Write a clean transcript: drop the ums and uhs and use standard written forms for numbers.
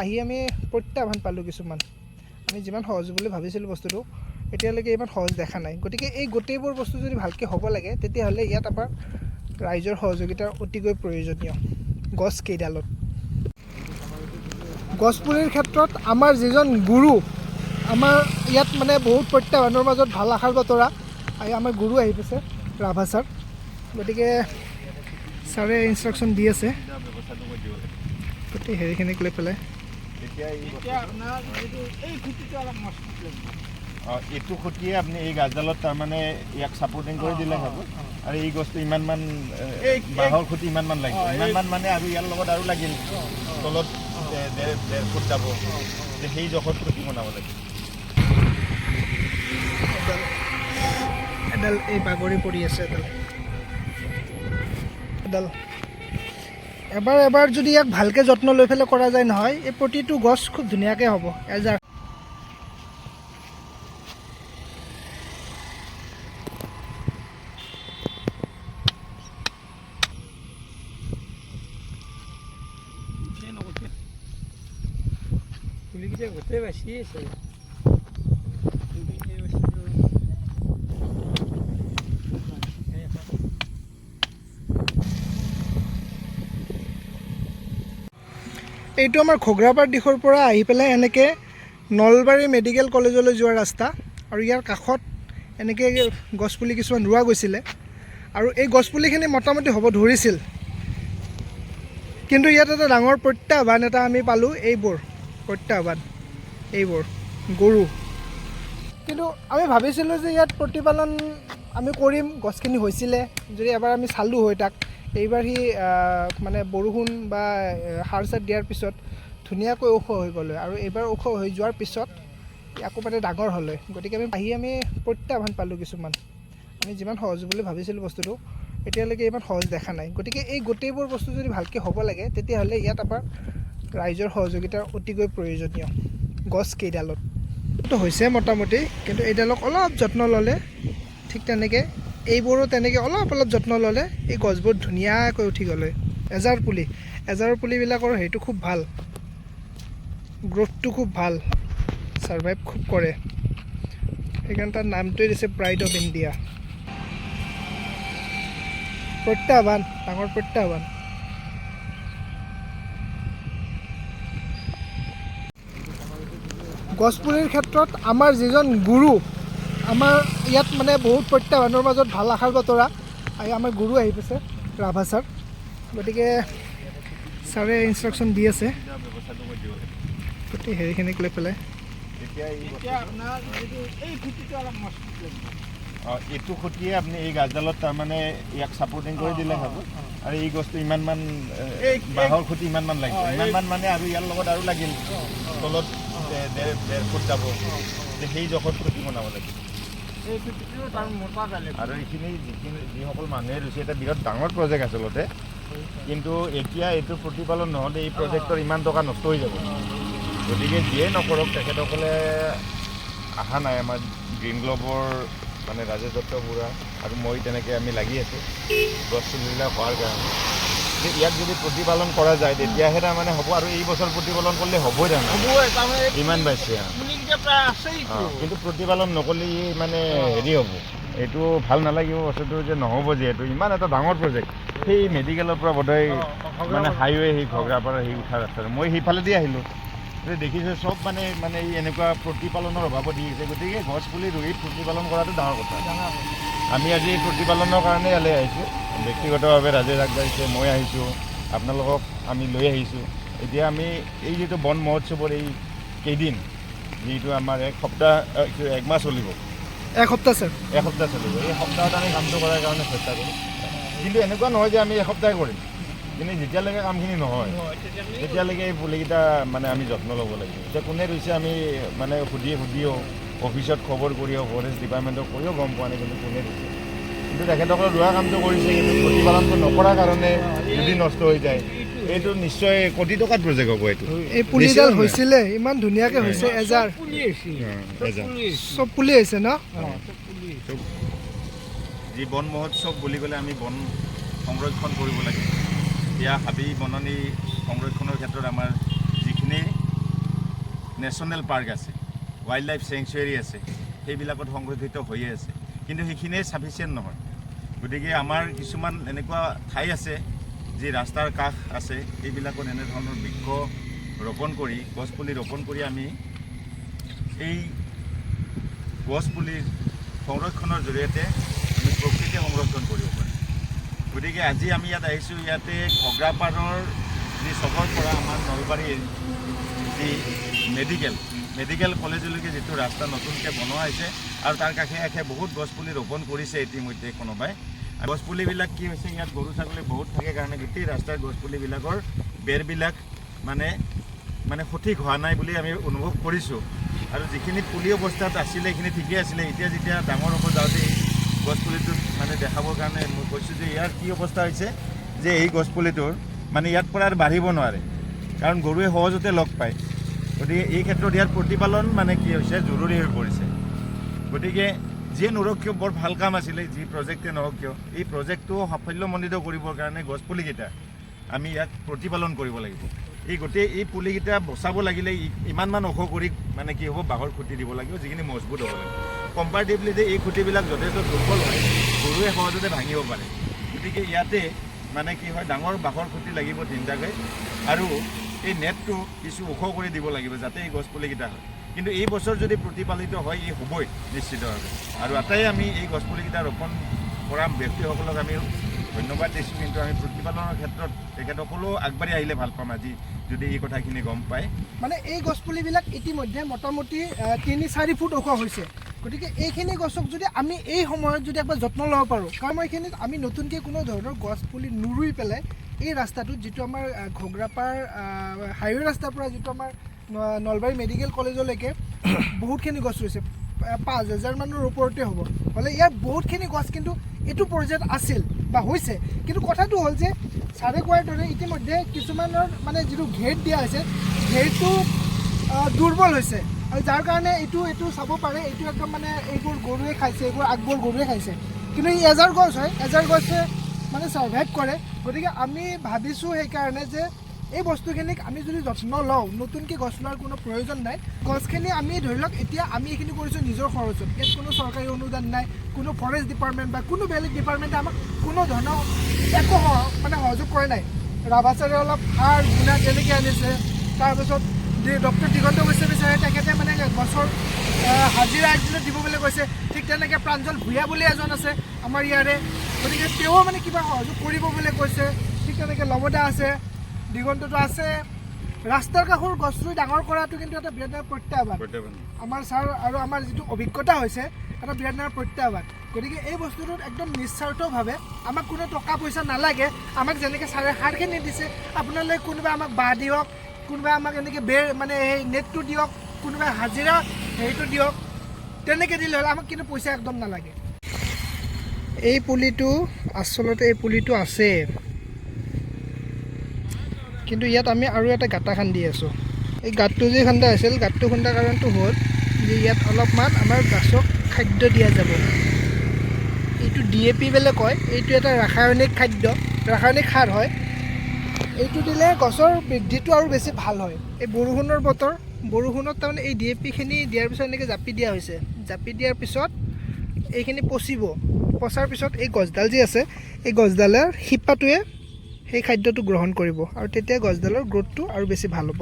আহি আমি প্ৰত্যাহ্বান পালোঁ কিছুমান। আমি যিমান সহজ বুলি ভাবিছিলোঁ বস্তুটো এতিয়ালৈকে ইমান সহজ দেখা নাই। গতিকে এই গোটেইবোৰ বস্তু যদি ভালকৈ হ'ব লাগে তেতিয়াহ'লে ইয়াত আমাৰ ৰাইজৰ সহযোগিতাৰ অতিকৈ প্ৰয়োজনীয়। গছ কেইডালত গছপুলিৰ ক্ষেত্ৰত আমাৰ যিজন গুৰু, আমাৰ ইয়াত মানে বহুত প্ৰত্যাহ্বানৰ মাজত ভাল আশাৰ বতৰা। আমাৰ গুৰু আহি পাইছে, ৰাভা ছাৰ। গতিকে ছাৰে ইনষ্ট্ৰাকশ্যন দি আছে গোটেই হেৰিখিনিক লৈ পেলাই। এইটো খুঁটিয়ে আপুনি এই গাছডালত তাৰমানে ইয়াক ছাপৰ্টিং কৰি দিলে হ'ব। আৰু এই গছটো ইমানমান বাঁহৰ খুঁটি ইমানমান লাগিব, ইমানমান মানে আৰু ইয়াৰ লগত আৰু লাগিল তলত 1.5 ফুট যাব, সেই জোখত খুঁটি বনাব লাগিব। এডাল এই বাগৰি পৰি আছে, এডাল এবাৰ যদি ইয়াক ভালকৈ যত্ন লৈ পেলাই কৰা যায় নহয়, এই প্ৰতিটো গছ খুব ধুনীয়াকৈ হ'ব। এজাৰ গোটেই বাচি আছে। এইটো আমাৰ ঘগ্ৰাপাৰ দিশৰ পৰা আহি পেলাই এনেকৈ নলবাৰী মেডিকেল কলেজলৈ যোৱা ৰাস্তা। আৰু ইয়াৰ কাষত এনেকৈ গছপুলি কিছুমান ৰোৱা গৈছিলে। আৰু এই গছপুলিখিনি মোটামুটি হ'ব ধৰিছিল, কিন্তু ইয়াত এটা ডাঙৰ প্ৰত্যাহ্বান এটা আমি পালোঁ। এইবোৰ গৰু। কিন্তু আমি ভাবিছিলোঁ যে ইয়াত প্ৰতিপালন আমি কৰিম, গছখিনি হৈছিলে যদি এবাৰ আমি চালোঁ হয় তাক। এইবাৰ সি মানে বৰষুণ বা সাৰ চাৰ দিয়াৰ পিছত ধুনীয়াকৈ ওখ হৈ গ'লে, আৰু এইবাৰ ওখ হৈ যোৱাৰ পিছত আকৌ মানে ডাঙৰ হ'লে। গতিকে আমি প্ৰত্যাহ্বান পালোঁ কিছুমান। আমি যিমান সহজ বুলি ভাবিছিলোঁ বস্তুটো এতিয়ালৈকে ইমান সহজ দেখা নাই। গতিকে এই গোটেইবোৰ বস্তু যদি ভালকৈ হ'ব লাগে তেতিয়াহ'লে ইয়াত আমাৰ ৰাইজৰ সহযোগিতাৰ অতিকৈ প্ৰয়োজনীয়। গছ কেইডালত হৈছে মোটামুটি, কিন্তু এইডালক অলপ যত্ন ল'লে, ঠিক তেনেকৈ এইবোৰো তেনেকৈ অলপ যত্ন ল'লে এই গছবোৰ ধুনীয়াকৈ উঠি গ'লে। এজাৰ পুলিবিলাকৰ সেইটো খুব ভাল, গ্ৰ'থটো খুব ভাল, ছাৰ্ভাইভ খুব কৰে। সেইকাৰণে তাৰ নামটোৱে দিছে প্ৰাইড অফ ইণ্ডিয়া। প্ৰত্যাহ্বান, ডাঙৰ প্ৰত্যাহ্বান। গছপুলিৰ ক্ষেত্ৰত আমাৰ যিজন গুৰু, আমাৰ ইয়াত মানে বহুত প্ৰত্যাহ্বানৰ মাজত ভাল আশাৰ বতৰা। আমাৰ গুৰু আহি পাইছে, ৰাভা ছাৰ। গতিকে ছাৰে ইনষ্ট্ৰাকশ্যন দি আছে গোটেই হেৰিখিনিক লৈ পেলাই। এইটো খুঁটিয়ে আপুনি এই গাছডালত তাৰমানে ইয়াক ছাপৰ্টিং কৰি দিলে হ'ব। আৰু এই গছটো ইমানমান বাঁহৰ খুঁটি ইমানমান লাগিব, ইমানমান মানে আৰু ইয়াৰ লগত আৰু লাগিল তলত 1.5 ফুট যাব, সেই জোখত খুঁটি বনাব লাগিব। আৰু এইখিনি যিসকল মানুহে লৈছে, এটা বিৰাট ডাঙৰ প্ৰজেক্ট আচলতে। কিন্তু এতিয়া এইটো প্ৰতিপালন নহ'লে এই প্ৰজেক্টৰ ইমান টকা নষ্ট হৈ যাব। গতিকে যিয়েই নকৰক, তেখেতসকলে অহা নাই। আমাৰ গ্ৰীণ গ্ল'বৰ মানে ৰাজেশ দত্ত বুঢ়া আৰু মই তেনেকৈ আমি লাগি আছোঁ গছ পুলিবিলাক হোৱাৰ কাৰণে। ইয়াক যদি প্ৰতিপালন কৰা যায় তেতিয়াহে তাৰমানে হ'ব। আৰু এই বছৰ প্ৰতিপালন কৰিলে হ'বই তাৰমানে ইমান পাইছে। কিন্তু প্ৰতিপালন নকৰিলে মানে হেৰি হ'ব, এইটো ভাল নালাগিব বস্তুটো যে নহ'ব। যিহেতু ইমান এটা ডাঙৰ প্ৰজেক্ট, সেই মেডিকেলৰ পৰা বোধহয় মানে হাইৱে, সেই ঘগ্ৰাপাৰা সেই উঠা ৰাস্তাটো মই সেইফালেদি আহিলোঁ, দেখিছোঁ চব মানে এই এনেকুৱা প্ৰতিপালনৰ অভাৱত দি আছে। গতিকে গছ পুলি ৰুই প্ৰতিপালন কৰাটো ডাঙৰ কথা। আমি আজি প্ৰতিপালনৰ কাৰণে ইয়ালৈ আহিছোঁ। ব্যক্তিগতভাৱে ৰাজেশ আগবাঢ়িছে, মই আহিছোঁ, আপোনালোকক আমি লৈ আহিছোঁ। এতিয়া আমি এই যিটো বন মহোৎসৱৰ এই কেইদিন, যিটো আমাৰ এক মাহ চলিব, এসপ্তাহ চলিব, এই সপ্তাহত আমি কামটো কৰাৰ কাৰণে চেষ্টা কৰিম। কিন্তু এনেকুৱা নহয় যে আমি এসপ্তাহে কৰিম, কিন্তু যেতিয়ালৈকে কামখিনি নহয় তেতিয়ালৈকে এই পুলিকেইটা মানে আমি যত্ন ল'ব লাগিব। এতিয়া কোনে ৰুইছে আমি মানে সুধিও অফিচত খবৰ কৰিও ফৰেষ্ট ডিপাৰ্টমেণ্টক কৈও গম পোৱা নাই কিন্তু কোনে ৰুইছে। কিন্তু তেখেতসকলে ৰোৱা কামটো কৰিছে, কিন্তু প্ৰতিপালনটো নকৰাৰ কাৰণে যদি নষ্ট হৈ যায়, এইটো নিশ্চয় কোটি টকাৰ প্ৰজেক্ট হ'ব। এইটো এই পুলিডাল হৈছিলে ইমান ধুনীয়াকৈ হৈছে। চব পুলি হৈছে ন। যি বন মহোৎসৱ বুলি ক'লে আমি বন সংৰক্ষণ কৰিব লাগে। এতিয়া হাবি বননি সংৰক্ষণৰ ক্ষেত্ৰত আমাৰ যিখিনি নেশ্যনেল পাৰ্ক আছে, ৱাইল্ড লাইফ চেংচুৱেৰী আছে, সেইবিলাকত সংৰক্ষিত হৈয়ে আছে, কিন্তু সেইখিনিয়ে ছাফিচিয়েণ্ট নহয়। গতিকে আমাৰ কিছুমান এনেকুৱা ঠাই আছে যি ৰাস্তাৰ কাষ আছে, সেইবিলাকত এনেধৰণৰ বৃক্ষ ৰোপণ কৰি, গছপুলি ৰোপণ কৰি আমি এই গছপুলিৰ সংৰক্ষণৰ জৰিয়তে আমি প্ৰকৃতি সংৰক্ষণ কৰিব পাৰোঁ। গতিকে আজি আমি ইয়াত আহিছোঁ, ইয়াতে ঘগ্ৰাপাৰৰ যি চকৰ পৰা আমাৰ নলবাৰীৰ যি মেডিকেল কলেজলৈকে যিটো ৰাস্তা নতুনকৈ বনোৱা হৈছে আৰু তাৰ কাষে কাষে বহুত গছপুলি ৰোপণ কৰিছে ইতিমধ্যে কোনোবাই। গছপুলিবিলাক কি হৈছে, ইয়াত গৰু ছাগলী বহুত থাকে কাৰণে গোটেই ৰাস্তাৰ গছপুলিবিলাকৰ বেৰবিলাক মানে সঠিক হোৱা নাই বুলি আমি অনুভৱ কৰিছোঁ। আৰু যিখিনি পুলি অৱস্থাত আছিলে সেইখিনি ঠিকেই আছিলে, এতিয়া যেতিয়া ডাঙৰ হ'ব যাওঁতে গছপুলিটোত মানে দেখাবৰ কাৰণে মই কৈছোঁ যে ইয়াৰ কি অৱস্থা হৈছে যে এই গছপুলিটোৰ মানে ইয়াত পৰা আৰু বাঢ়িব নোৱাৰে, কাৰণ গৰুৱে সহজতে লগ পায়। গতিকে এই ক্ষেত্ৰত ইয়াৰ প্ৰতিপালন মানে কি হৈছে, জৰুৰী হৈ পৰিছে। গতিকে যিয়ে নহওক কিয় বৰ ভাল কাম আছিলে, যি প্ৰজেক্টে নহওক কিয়, এই প্ৰজেক্টটো সাফল্যমণ্ডিত কৰিবৰ কাৰণে গছপুলিকেইটা আমি ইয়াক প্ৰতিপালন কৰিব লাগিব। এই পুলিকেইটা বচাব লাগিলে ইমানমান ওখ কৰি মানে কি হ'ব, বাঁহৰ খুঁটি দিব লাগিব, যিখিনি মজবুত হ'ব লাগিব। কম্পাৰেটিভলি যে এই খুঁটিবিলাক যথেষ্ট দুৰ্বল হয়, গৰুৱে সহজতে ভাঙিব পাৰে। গতিকে ইয়াতে মানে কি হয়, ডাঙৰ বাঁহৰ খুঁটি লাগিব তিনিটাকৈ, আৰু এই নেটটো কিছু ওখ কৰি দিব লাগিব যাতে এই গছপুলিকেইটা হয়। কিন্তু এই বছৰ যদি প্ৰতিপালিত হয়, এই হ'বই নিশ্চিতভাৱে। আৰু আটাই আমি এই গছপুলিকেইটা ৰোপণ কৰা ব্যক্তিসকলক আমি ধন্যবাদ দিছোঁ, কিন্তু আমি প্ৰতিপালনৰ ক্ষেত্ৰত তেখেতসকলেও আগবাঢ়ি আহিলে ভাল পাম আজি যদি এই কথাখিনি গম পায়। মানে এই গছপুলিবিলাক ইতিমধ্যে মোটামুটি 3-4 ফুট ওখ হৈছে। গতিকে এইখিনি গছক যদি আমি এই সময়ত যদি একবাৰ যত্ন ল'ব পাৰোঁ, কাৰণ এইখিনিত আমি নতুনকৈ কোনো ধৰণৰ গছপুলি নুৰুই পেলাই এই ৰাস্তাটোত যিটো আমাৰ ঘগ্ৰাপাৰ হাইৱে ৰাস্তাৰ পৰা যিটো আমাৰ নলবাৰী মেডিকেল কলেজলৈকে বহুতখিনি গছ ৰুইছে, 5,000 মানৰ ওপৰতে হ'ব। হ'লে ইয়াৰ বহুতখিনি গছ কিন্তু এইটো পৰ্যায়ত আছিল বা হৈছে, কিন্তু কথাটো হ'ল যে ছাৰে কোৱাৰ দৰে ইতিমধ্যে কিছুমানৰ মানে যিটো ঘেৰ দিয়া হৈছে, ঘেৰটো দুৰ্বল হৈছে, আৰু যাৰ কাৰণে এইটো চাব পাৰে, এইটো একদম মানে এইবোৰ গৰুৱে খাইছে, এইবোৰ আগবোৰ গৰুৱে খাইছে। কিন্তু এই এজাৰ গছ হয়, এজাৰ গছে মানে ছাৰ্ভাইভ কৰে। গতিকে আমি ভাবিছোঁ সেইকাৰণে যে এই বস্তুখিনিক আমি যদি যত্ন লওঁ, নতুনকৈ গছ লোৱাৰ কোনো প্ৰয়োজন নাই। গছখিনি আমি ধৰি লওক এতিয়া আমি এইখিনি কৰিছোঁ নিজৰ খৰচত, ইয়াত কোনো চৰকাৰী অনুদান নাই, কোনো ফৰেষ্ট ডিপাৰ্টমেণ্ট বা কোনো বেলেগ ডিপাৰ্টমেণ্টে আমাক কোনো ধৰণৰ একো মানে সহযোগ কৰা নাই। ৰাভা ছাৰে অলপ সাৰ গুণা তেনেকৈ আনিছে, তাৰপিছত ডক্টৰ দিগন্ত গোস্বামী তেখেতে মানে গছৰ হাজিৰা একদিনত দিব বুলি কৈছে। ঠিক তেনেকৈ প্ৰাঞ্জল ভূঞা বুলি এজন আছে আমাৰ ইয়াৰে, গতিকে তেওঁ মানে কিবা সহযোগ কৰিব বুলি কৈছে। ঠিক তেনেকৈ লমদা আছে, দিগন্তটো আছে। ৰাস্তাৰ কাষৰ গছ ৰুই ডাঙৰ কৰাটো কিন্তু এটা বিৰাট ডাঙৰ প্ৰত্যাহ্বান। আমাৰ ছাৰ আৰু আমাৰ যিটো অভিজ্ঞতা হৈছে, এটা বিৰাট ডাঙৰ প্ৰত্যাহ্বান। গতিকে এই বস্তুটোত একদম নিস্বাৰ্থভাৱে আমাক কোনো টকা পইচা নালাগে। আমাক যেনেকৈ ছাৰে সাৰখিনি দিছে, আপোনালোকে কোনোবাই আমাক বাঁহ দিয়ক, কোনোবাই আমাক এনেকৈ বেৰ মানে সেই নেটটো দিয়ক, কোনোবাই হাজিৰা হেৰিটো দিয়ক, তেনেকৈ দিলে হ'লে আমাক কিন্তু পইচা একদম নালাগে। এই পুলিটো আচলতে আছে, কিন্তু ইয়াত আমি আৰু এটা গাঁতা খান্দি আছোঁ। এই গাঁতটো যে খান্দা হৈছিল, গাঁতটো খন্দাৰ কাৰণটো হ'ল যে ইয়াত অলপমান আমাৰ গাছক খাদ্য দিয়া যাব। এইটো DAP বুলি কয়, এইটো এটা ৰাসায়নিক খাদ্য, ৰাসায়নিক সাৰ হয়। এইটো দিলে গছৰ বৃদ্ধিটো আৰু বেছি ভাল হয়। এই বৰষুণৰ বতৰ, বৰষুণত তাৰমানে এই DAPখিনি দিয়াৰ পিছত এনেকৈ জাপি দিয়া হৈছে। জাপি দিয়াৰ পিছত এইখিনি পচিব, পচাৰ পিছত এই গছডাল যি আছে, এই গছডালৰ শিপাটোৱে সেই খাদ্যটো গ্ৰহণ কৰিব, আৰু তেতিয়া গছডালৰ গ্ৰোথটো আৰু বেছি ভাল হ'ব।